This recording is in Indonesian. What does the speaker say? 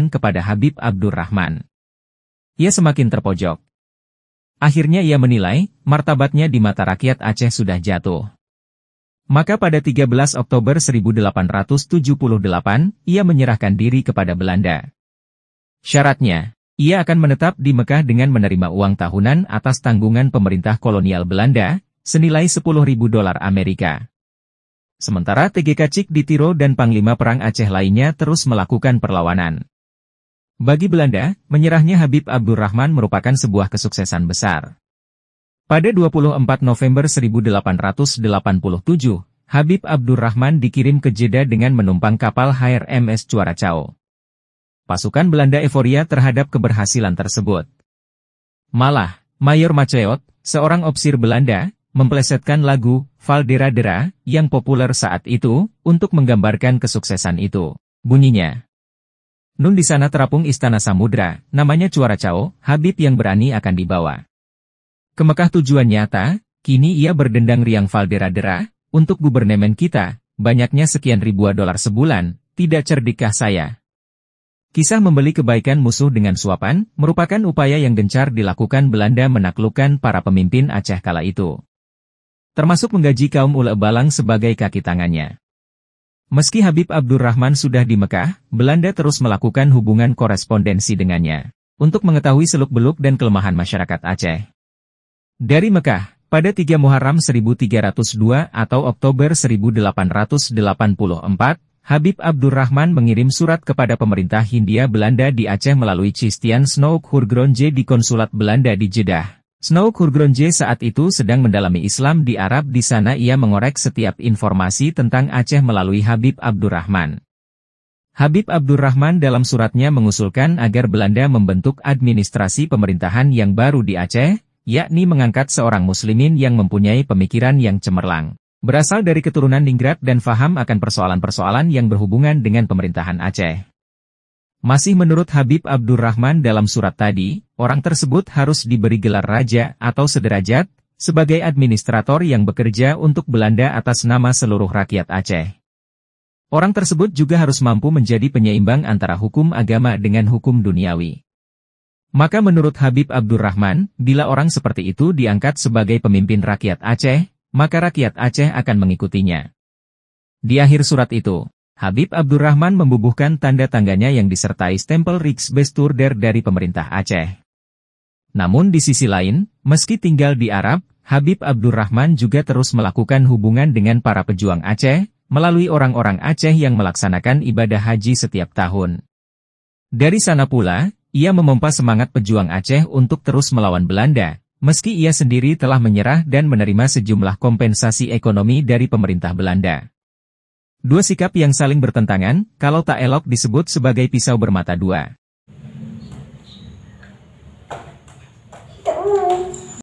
kepada Habib Abdurrahman. Ia semakin terpojok. Akhirnya ia menilai, martabatnya di mata rakyat Aceh sudah jatuh. Maka pada 13 Oktober 1878, ia menyerahkan diri kepada Belanda. Syaratnya, ia akan menetap di Mekah dengan menerima uang tahunan atas tanggungan pemerintah kolonial Belanda, senilai $10.000 Amerika. Sementara TGK Cik di Tiro dan Panglima Perang Aceh lainnya terus melakukan perlawanan. Bagi Belanda, menyerahnya Habib Abdurrahman merupakan sebuah kesuksesan besar. Pada 24 November 1887, Habib Abdurrahman dikirim ke Jeddah dengan menumpang kapal HRMS Cuaracao. Pasukan Belanda euforia terhadap keberhasilan tersebut. Malah, Mayor Maceot, seorang opsir Belanda, memplesetkan lagu Valdera Dera yang populer saat itu untuk menggambarkan kesuksesan itu. Bunyinya, "Nun di sana terapung istana samudra, namanya Cuaracao, Habib yang berani akan dibawa ke Mekah tujuan nyata, kini ia berdendang riang Valdera Dera, untuk gubernemen kita, banyaknya sekian ribuan dolar sebulan, tidak cerdikkah saya?" Kisah membeli kebaikan musuh dengan suapan, merupakan upaya yang gencar dilakukan Belanda menaklukkan para pemimpin Aceh kala itu. Termasuk menggaji kaum ule balang sebagai kaki tangannya. Meski Habib Abdurrahman sudah di Mekah, Belanda terus melakukan hubungan korespondensi dengannya, untuk mengetahui seluk-beluk dan kelemahan masyarakat Aceh. Dari Mekah, pada 3 Muharram 1302 atau Oktober 1884, Habib Abdurrahman mengirim surat kepada pemerintah Hindia Belanda di Aceh melalui Christian Snoek Hurgronje di konsulat Belanda di Jeddah. Snoek Hurgronje saat itu sedang mendalami Islam di Arab. Di sana ia mengorek setiap informasi tentang Aceh melalui Habib Abdurrahman. Habib Abdurrahman dalam suratnya mengusulkan agar Belanda membentuk administrasi pemerintahan yang baru di Aceh, yakni mengangkat seorang muslimin yang mempunyai pemikiran yang cemerlang, berasal dari keturunan ningrat dan faham akan persoalan-persoalan yang berhubungan dengan pemerintahan Aceh. Masih menurut Habib Abdurrahman dalam surat tadi, orang tersebut harus diberi gelar raja atau sederajat, sebagai administrator yang bekerja untuk Belanda atas nama seluruh rakyat Aceh. Orang tersebut juga harus mampu menjadi penyeimbang antara hukum agama dengan hukum duniawi. Maka menurut Habib Abdurrahman, bila orang seperti itu diangkat sebagai pemimpin rakyat Aceh, maka rakyat Aceh akan mengikutinya. Di akhir surat itu, Habib Abdurrahman membubuhkan tanda tangannya yang disertai stempel Rijksbestuurder dari pemerintah Aceh. Namun di sisi lain, meski tinggal di Arab, Habib Abdurrahman juga terus melakukan hubungan dengan para pejuang Aceh, melalui orang-orang Aceh yang melaksanakan ibadah haji setiap tahun. Dari sana pula, ia memompa semangat pejuang Aceh untuk terus melawan Belanda, meski ia sendiri telah menyerah dan menerima sejumlah kompensasi ekonomi dari pemerintah Belanda. Dua sikap yang saling bertentangan, kalau tak elok disebut sebagai pisau bermata dua.